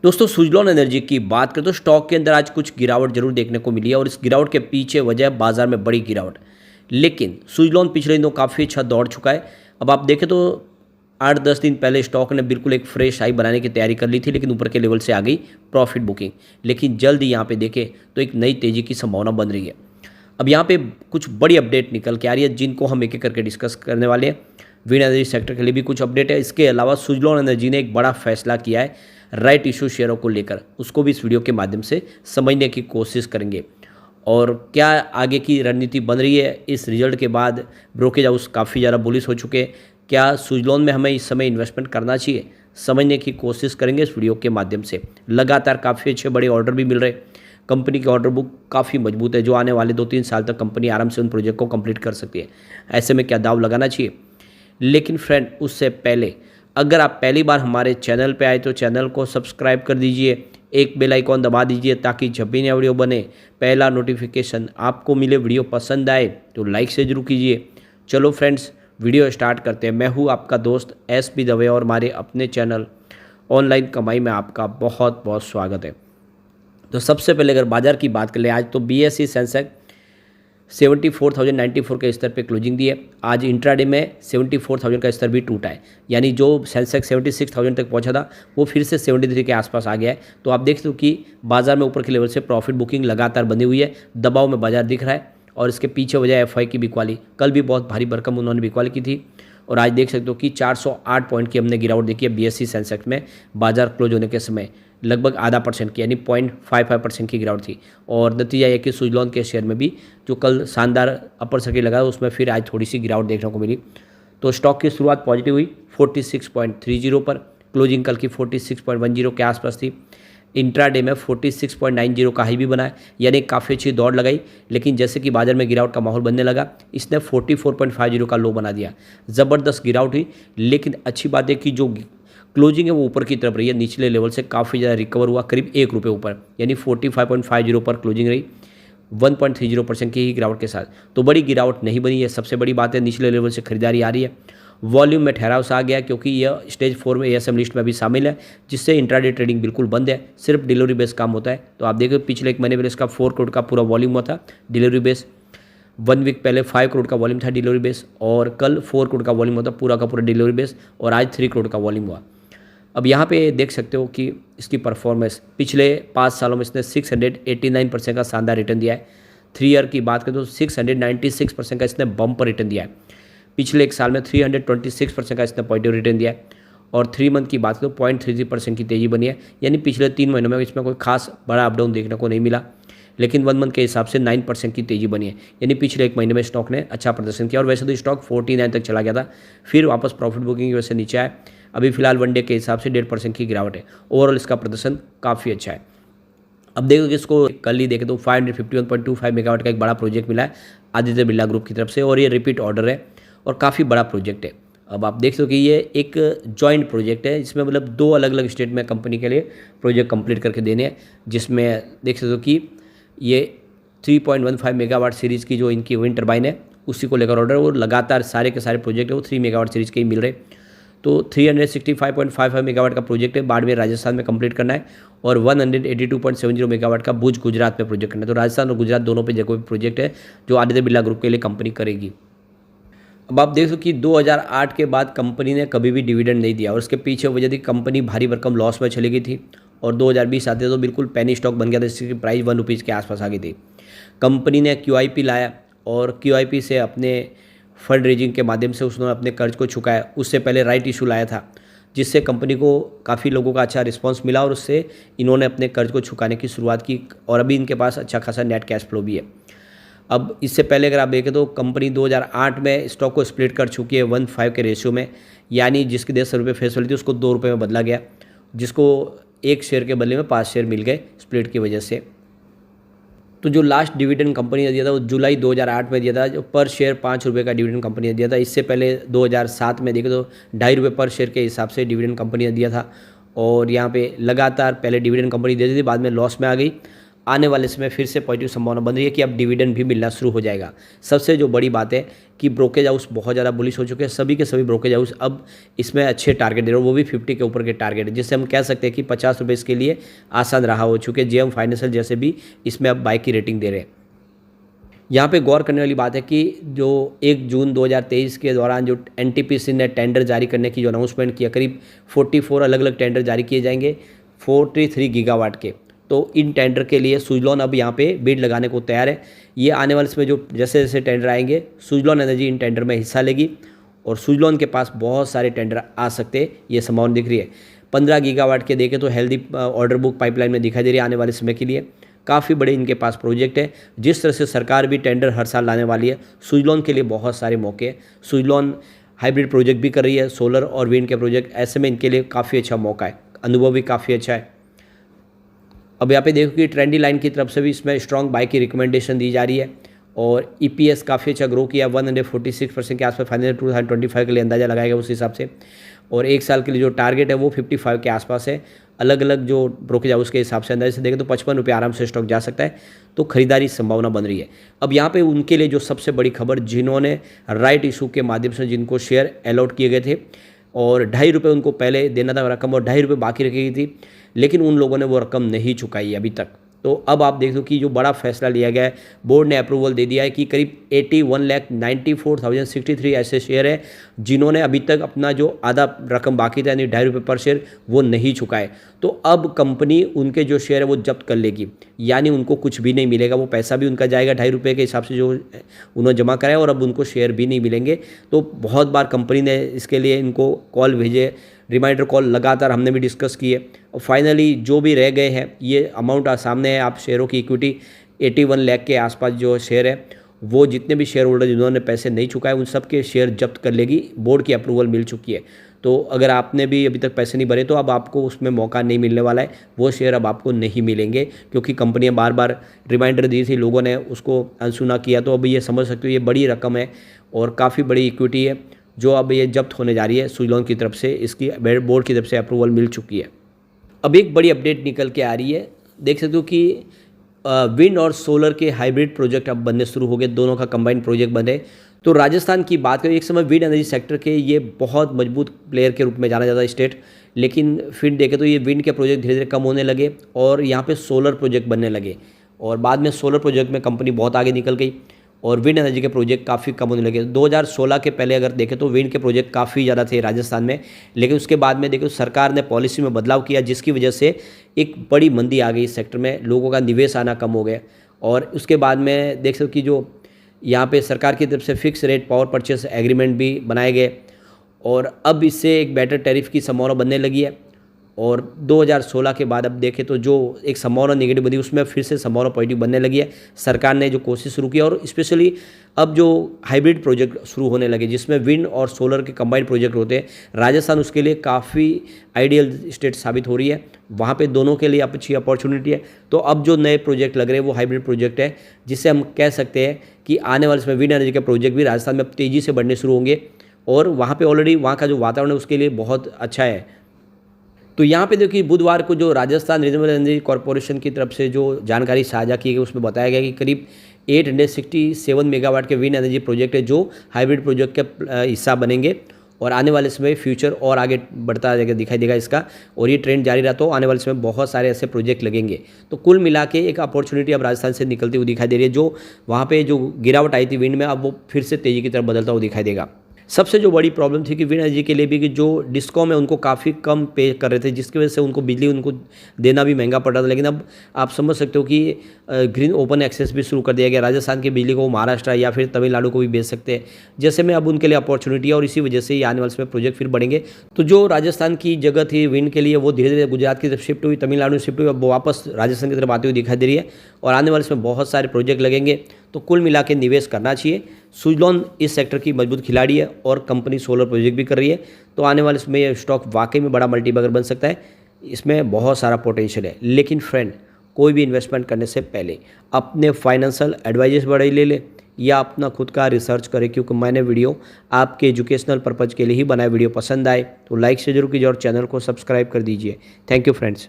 दोस्तों सुजलॉन एनर्जी की बात करें तो स्टॉक के अंदर आज कुछ गिरावट जरूर देखने को मिली है और इस गिरावट के पीछे वजह है बाजार में बड़ी गिरावट। लेकिन सुजलॉन पिछले दिनों काफ़ी अच्छा दौड़ चुका है। अब आप देखें तो 8-10 दिन पहले स्टॉक ने बिल्कुल एक फ्रेश हाई बनाने की तैयारी कर ली थी, लेकिन ऊपर के लेवल से आ गई प्रॉफिट बुकिंग। लेकिन जल्द ही यहाँ पे देखें तो एक नई तेज़ी की संभावना बन रही है। अब यहाँ पे कुछ बड़ी अपडेट निकल के आ रही है जिनको हम एक एक करके डिस्कस करने वाले हैं। विंड एनर्जी सेक्टर के लिए भी कुछ अपडेट है। इसके अलावा सुजलॉन एनर्जी ने एक बड़ा फैसला किया है राइट इशू शेयरों को लेकर, उसको भी इस वीडियो के माध्यम से समझने की कोशिश करेंगे। और क्या आगे की रणनीति बन रही है इस रिजल्ट के बाद। ब्रोकेज हाउस काफ़ी ज़्यादा बुलिश हो चुके हैं। क्या सुजलॉन में हमें इस समय इन्वेस्टमेंट करना चाहिए, समझने की कोशिश करेंगे इस वीडियो के माध्यम से। लगातार काफ़ी अच्छे बड़े ऑर्डर भी मिल रहे हैं। कंपनी की ऑर्डर बुक काफ़ी मजबूत है, जो आने वाले 2-3 साल तक कंपनी आराम से उन प्रोजेक्ट को कंप्लीट कर सकती है। ऐसे में क्या दाव लगाना चाहिए। लेकिन फ्रेंड उससे पहले अगर आप पहली बार हमारे चैनल पे आए तो चैनल को सब्सक्राइब कर दीजिए, एक बेल आइकॉन दबा दीजिए ताकि जब भी नया वीडियो बने पहला नोटिफिकेशन आपको मिले। वीडियो पसंद आए तो लाइक से जरूर कीजिए। चलो फ्रेंड्स वीडियो स्टार्ट करते हैं। मैं हूँ आपका दोस्त एस.बी. दवे और हमारे अपने चैनल ऑनलाइन कमाई में आपका बहुत बहुत स्वागत है। तो सबसे पहले अगर बाजार की बात कर ले, आज तो BSE सेंसेक्स 74,094 के स्तर पे क्लोजिंग दी है। आज इंट्राडे में 74,000 का स्तर भी टूटा है, यानी जो सेंसेक्स 76,000 तक पहुंचा था वो फिर से 73 के आसपास आ गया है। तो आप देख सकते हो कि बाजार में ऊपर के लेवल से प्रॉफिट बुकिंग लगातार बनी हुई है, दबाव में बाजार दिख रहा है। और इसके पीछे वजह FI की बिकवाली, कल भी बहुत भारी भरकम उन्होंने बिकवाली की थी। और आज देख सकते हो कि 408 पॉइंट की हमने गिरावट देखी है BSE सेंसेक्स में बाजार क्लोज होने के समय, लगभग आधा परसेंट की, यानी 0.55% की गिरावट थी। और नतीजा यह कि सुजलॉन के शेयर में भी जो कल शानदार अपर सर्किट लगा उसमें फिर आज थोड़ी सी गिरावट देखने को मिली। तो स्टॉक की शुरुआत पॉजिटिव हुई 46.30 पर, क्लोजिंग कल की 46.10 के आसपास थी। इंट्राडे में 46.90 का हाई भी बना है, यानी काफ़ी अच्छी दौड़ लगाई। लेकिन जैसे कि बाजार में गिरावट का माहौल बनने लगा, इसने 44.50 का लो बना दिया। ज़बरदस्त गिरावट हुई, लेकिन अच्छी बात है कि जो क्लोजिंग है वो ऊपर की तरफ रही है, निचले लेवल से काफ़ी ज़्यादा रिकवर हुआ, करीब ₹1 ऊपर, यानी 45.50 पर क्लोजिंग रही 1.30% की ही गिरावट के साथ। तो बड़ी गिरावट नहीं बनी है, सबसे बड़ी बात है निचले लेवल से खरीदारी आ रही है। वॉल्यूम में ठहराव सा आ गया क्योंकि यह स्टेज 4 में ASM लिस्ट में भी शामिल है, जिससे इंट्राडे ट्रेडिंग बिल्कुल बंद है, सिर्फ डिलीवरी बेस काम होता है। तो आप देखो पिछले एक महीने में इसका 4 करोड़ का पूरा वॉल्यूम हुआ था डिलीवरी बेस। 1 वीक पहले 5 करोड़ का वॉल्यूम था डिलीवरी बेस, और कल 4 करोड़ का वॉल्यूम होता पूरा का पूरा डिलीवरी बेस, और आज 3 करोड़ का वॉल्यूम हुआ। अब यहाँ पे देख सकते हो कि इसकी परफॉर्मेंस पिछले 5 सालों में इसने 689% का शानदार रिटर्न दिया है। 3 ईयर की बात करें तो 696% का इसने बम्पर रिटर्न दिया है। पिछले एक साल में 326% का इसने पॉजिटिव रिटर्न दिया है। और 3 मंथ की बात करें तो 0.33% की तेज़ी बनी है, यानी पिछले 3 महीनों में इसमें कोई खास बड़ा अपडाउन देखने को नहीं मिला। लेकिन 1 मंथ के हिसाब से 9% की तेज़ी बनी है, यानी पिछले एक महीने में स्टॉक ने अच्छा प्रदर्शन किया। और वैसे तो स्टॉक 49 तक चला गया था, फिर वापस प्रॉफिट बुकिंग की वजह से नीचे आया। अभी फिलहाल 1 डे के हिसाब से 1.5% की गिरावट है। ओवरऑल इसका प्रदर्शन काफ़ी अच्छा है। अब देखो कि इसको कल ही देखें तो 551.25 मेगावाट का एक बड़ा प्रोजेक्ट मिला है आदित्य बिरला ग्रुप की तरफ से, और ये रिपीट ऑर्डर है और काफ़ी बड़ा प्रोजेक्ट है। अब आप देख सकते हो कि ये एक जॉइंट प्रोजेक्ट है, इसमें मतलब 2 अलग अलग स्टेट में कंपनी के लिए प्रोजेक्ट कंप्लीट करके देने हैं, जिसमें देख सकते हो कि ये 3.15 मेगावाट सीरीज़ की जो इनकी विंड टर्बाइन है उसी को लेकर ऑर्डर, और लगातार सारे के सारे प्रोजेक्ट है वो 3 मेगावाट सीरीज़ के ही मिल रहे। तो 365.55 मेगावाट का प्रोजेक्ट है बाड़मेर राजस्थान में कंप्लीट करना है, और 182.70 मेगावाट का भुज गुजरात में प्रोजेक्ट करना है। तो राजस्थान और गुजरात दोनों पे जगह प्रोजेक्ट है जो आदित्य बिरला ग्रुप के लिए कंपनी करेगी। अब आप देख सकते हो कि 2008 के बाद कंपनी ने कभी भी डिविडेंड नहीं दिया, और उसके पीछे वजह थी कंपनी भारी भरकम लॉस में चली गई थी। और 2020 आते तो बिल्कुल पेनी स्टॉक बन गया था, जिसकी प्राइस ₹1 के आसपास आ गई थी। कंपनी ने QIP लाया, और QIP से अपने फंड रेजिंग के माध्यम से उसने अपने कर्ज को चुकाया। उससे पहले राइट इशू लाया था, जिससे कंपनी को काफ़ी लोगों का अच्छा रिस्पांस मिला, और उससे इन्होंने अपने कर्ज को चुकाने की शुरुआत की, और अभी इनके पास अच्छा खासा नेट कैश फ्लो भी है। अब इससे पहले अगर आप देखें तो कंपनी 2008 में स्टॉक को स्प्लिट कर चुकी है 1:5 के रेशियो में, यानी जिसकी 10 रुपये फेस वैल्यू थी उसको ₹2 में बदला गया, जिसको एक शेयर के बदले में 5 शेयर मिल गए स्प्लिट की वजह से। तो जो लास्ट डिविडेंड कंपनी ने दिया था वो जुलाई 2008 में दिया था, जो पर शेयर ₹5 का डिविडेंड कंपनी ने दिया था। इससे पहले 2007 में देखें तो ₹2.5 पर शेयर के हिसाब से डिविडेंड कंपनी ने दिया था। और यहाँ पे लगातार पहले डिविडेंड कंपनी देती थी, बाद में लॉस में आ गई। आने वाले समय फिर से पॉजिटिव संभावना बन रही है कि अब डिविडेंड भी मिलना शुरू हो जाएगा। सबसे जो बड़ी बात है कि ब्रोकेज हाउस बहुत ज़्यादा बुलिश हो चुके हैं, सभी के सभी ब्रोकेज हाउस अब इसमें अच्छे टारगेट दे रहे हैं, वो भी 50 के ऊपर के टारगेट है, जिससे हम कह सकते हैं कि 50 रुपये इसके लिए आसान रहा हो चुके। जेएम फाइनेंशियल जैसे भी इसमें अब बाय की रेटिंग दे रहे हैं। यहाँ पे गौर करने वाली बात है कि जो 1 जून 2023 के दौरान जो एनटीपीसी ने टेंडर जारी करने की जो अनाउंसमेंट किया, करीब 44 अलग अलग टेंडर जारी किए जाएंगे 43 गीगावाट के। तो इन टेंडर के लिए सुजलॉन अब यहाँ पे बिड लगाने को तैयार है। ये आने वाले समय जो जैसे जैसे टेंडर आएंगे सुजलॉन एनर्जी इन टेंडर में हिस्सा लेगी और सुजलॉन के पास बहुत सारे टेंडर आ सकते हैं, ये संभावना दिख रही है। 15 गीगावाट के देखें तो हेल्दी ऑर्डर बुक पाइपलाइन में दिखाई दे रही है आने वाले समय के लिए। काफ़ी बड़े इनके पास प्रोजेक्ट है। जिस तरह से सरकार भी टेंडर हर साल लाने वाली है, सुजलॉन के लिए बहुत सारे मौके हैं। सुजलॉन हाइब्रिड प्रोजेक्ट भी कर रही है, सोलर और विंड के प्रोजेक्ट, ऐसे में इनके लिए काफ़ी अच्छा मौका है, अनुभव भी काफ़ी अच्छा है। अब यहाँ पे देखो कि ट्रेंडी लाइन की तरफ से भी इसमें स्ट्रॉन्ग बाय की रिकमेंडेशन दी जा रही है और ईपीएस काफ़ी अच्छा ग्रो किया, 146% के आसपास फाइनल 2025 के लिए अंदाजा लगाया गया उस हिसाब से। और एक साल के लिए जो टारगेट है वो 55 के आसपास है। अलग अलग जो ब्रोकेज हाउस के हिसाब से अंदाजे से देखें तो 55 रुपये आराम से स्टॉक जा सकता है, तो खरीदारी संभावना बन रही है। अब यहाँ पे उनके लिए जो सबसे बड़ी खबर, जिन्होंने राइट इशू के माध्यम से जिनको शेयर अलॉट किए गए थे और 2.5 रुपये उनको पहले देना था रकम और 2.5 रुपये बाकी रखी गई थी, लेकिन उन लोगों ने वो रकम नहीं चुकाई अभी तक। तो अब आप देख दो कि जो बड़ा फैसला लिया गया है, बोर्ड ने अप्रूवल दे दिया है कि करीब 81,94,063 ऐसे शेयर है जिन्होंने अभी तक अपना जो आधा रकम बाकी था यानी 2.5 रुपये पर शेयर वो नहीं चुकाए। तो अब कंपनी उनके जो शेयर है वो जब्त कर लेगी, यानी उनको कुछ भी नहीं मिलेगा, वो पैसा भी उनका जाएगा 2.5 रुपये के हिसाब से जो उन्होंने जमा कराया और अब उनको शेयर भी नहीं मिलेंगे। तो बहुत बार कंपनी ने इसके लिए इनको कॉल भेजे, रिमाइंडर कॉल लगातार हमने भी डिस्कस किए और फाइनली जो भी रह गए हैं ये अमाउंट सामने है। आप शेयरों की इक्विटी 81 लाख के आसपास जो शेयर है, वो जितने भी शेयर होल्डर जिन्होंने पैसे नहीं चुकाए उन सब के शेयर जब्त कर लेगी, बोर्ड की अप्रूवल मिल चुकी है। तो अगर आपने भी अभी तक पैसे नहीं भरे तो अब आपको उसमें मौका नहीं मिलने वाला है, वो शेयर अब आपको नहीं मिलेंगे क्योंकि कंपनियां बार बार रिमाइंडर दी थी, लोगों ने उसको अनसुना किया। तो अब ये समझ सकते हो ये बड़ी रकम है और काफ़ी बड़ी इक्विटी है जो अब ये जब्त होने जा रही है सुजलॉन की तरफ से, इसकी बोर्ड की तरफ से अप्रूवल मिल चुकी है। अब एक बड़ी अपडेट निकल के आ रही है, देख सकते हो कि विंड और सोलर के हाइब्रिड प्रोजेक्ट अब बनने शुरू हो गए, दोनों का कंबाइंड प्रोजेक्ट बने। तो राजस्थान की बात करें, एक समय विंड एनर्जी सेक्टर के ये बहुत मजबूत प्लेयर के रूप में जाना जाता है स्टेट, लेकिन फिर देखें तो ये विंड के प्रोजेक्ट धीरे धीरे कम होने लगे और यहाँ पे सोलर प्रोजेक्ट बनने लगे और बाद में सोलर प्रोजेक्ट में कंपनी बहुत आगे निकल गई और विंड एनर्जी के प्रोजेक्ट काफ़ी कम होने लगे। 2016 के पहले अगर देखें तो विंड के प्रोजेक्ट काफ़ी ज़्यादा थे राजस्थान में, लेकिन उसके बाद में देखो सरकार ने पॉलिसी में बदलाव किया जिसकी वजह से एक बड़ी मंदी आ गई इस सेक्टर में, लोगों का निवेश आना कम हो गया। और उसके बाद में देख सकते कि जो यहाँ पे सरकार की तरफ से fix rate power purchase agreement भी बनाए गए और अब इससे एक बेटर टैरिफ की संभावना बनने लगी है। और 2016 के बाद अब देखें तो जो एक संभावना नेगेटिव बनी उसमें फिर से संभावना पॉजिटिव बनने लगी है। सरकार ने जो कोशिश शुरू की और स्पेशली अब जो हाइब्रिड प्रोजेक्ट शुरू होने लगे जिसमें विंड और सोलर के कंबाइंड प्रोजेक्ट होते हैं, राजस्थान उसके लिए काफ़ी आइडियल स्टेट साबित हो रही है, वहाँ पे दोनों के लिए अच्छी अपॉर्चुनिटी है। तो अब जो नए प्रोजेक्ट लग रहे हैं वो हाइब्रिड प्रोजेक्ट है, जिससे हम कह सकते हैं कि आने वाले समय विंड एनर्जी के प्रोजेक्ट भी राजस्थान में तेज़ी से बढ़ने शुरू होंगे और वहाँ पर ऑलरेडी वहाँ का जो वातावरण है उसके लिए बहुत अच्छा है। तो यहाँ पे देखिए बुधवार को जो राजस्थान रिन्यूएबल एनर्जी कॉर्पोरेशन की तरफ से जो जानकारी साझा की गई उसमें बताया गया कि करीब 867 मेगावाट के विंड एनर्जी प्रोजेक्ट है जो हाइब्रिड प्रोजेक्ट का हिस्सा बनेंगे और आने वाले समय फ्यूचर और आगे बढ़ता दिखाई देगा इसका, और ये ट्रेंड जारी रहा तो आने वाले समय बहुत सारे ऐसे प्रोजेक्ट लगेंगे। तो कुल मिला के एक अपॉर्चुनिटी अब राजस्थान से निकलती हुई दिखाई दे रही है, जो वहाँ पे जो गिरावट आई थी विंड में अब वो फिर से तेज़ी की तरफ बदलता हुआ दिखाई देगा। सबसे जो बड़ी प्रॉब्लम थी कि विंड एनर्जी के लिए भी कि जो डिस्कॉम है उनको काफ़ी कम पे कर रहे थे, जिसकी वजह से उनको बिजली उनको देना भी महंगा पड़ रहा था। लेकिन अब आप समझ सकते हो कि ग्रीन ओपन एक्सेस भी शुरू कर दिया गया, राजस्थान की बिजली को महाराष्ट्र या फिर तमिलनाडु को भी बेच सकते हैं, जैसे में अब उनके लिए अपॉर्चुनिटी है और इसी वजह से ही आने वाले समय प्रोजेक्ट फिर बढ़ेंगे। तो जो राजस्थान की जगह थी विंड के लिए वो धीरे धीरे गुजरात की तरफ शिफ्ट हुई, तमिलनाडु शिफ्ट हुई, अब वापस राजस्थान की तरफ आती हुई दिखाई दे रही है और आने वाले समय बहुत सारे प्रोजेक्ट लगेंगे। तो कुल मिला के निवेश करना चाहिए। सुजलॉन इस सेक्टर की मजबूत खिलाड़ी है और कंपनी सोलर प्रोजेक्ट भी कर रही है, तो आने वाले समय ये स्टॉक वाकई में बड़ा मल्टीबैगर बन सकता है, इसमें बहुत सारा पोटेंशियल है। लेकिन फ्रेंड, कोई भी इन्वेस्टमेंट करने से पहले अपने फाइनेंशियल एडवाइजर्स बड़े ले या अपना खुद का रिसर्च करें, क्योंकि मैंने वीडियो आपके एजुकेशनल पर्पज़ के लिए ही बनाया। वीडियो पसंद आए तो लाइक से जरूर कीजिए और चैनल को सब्सक्राइब कर दीजिए। Thank you friends.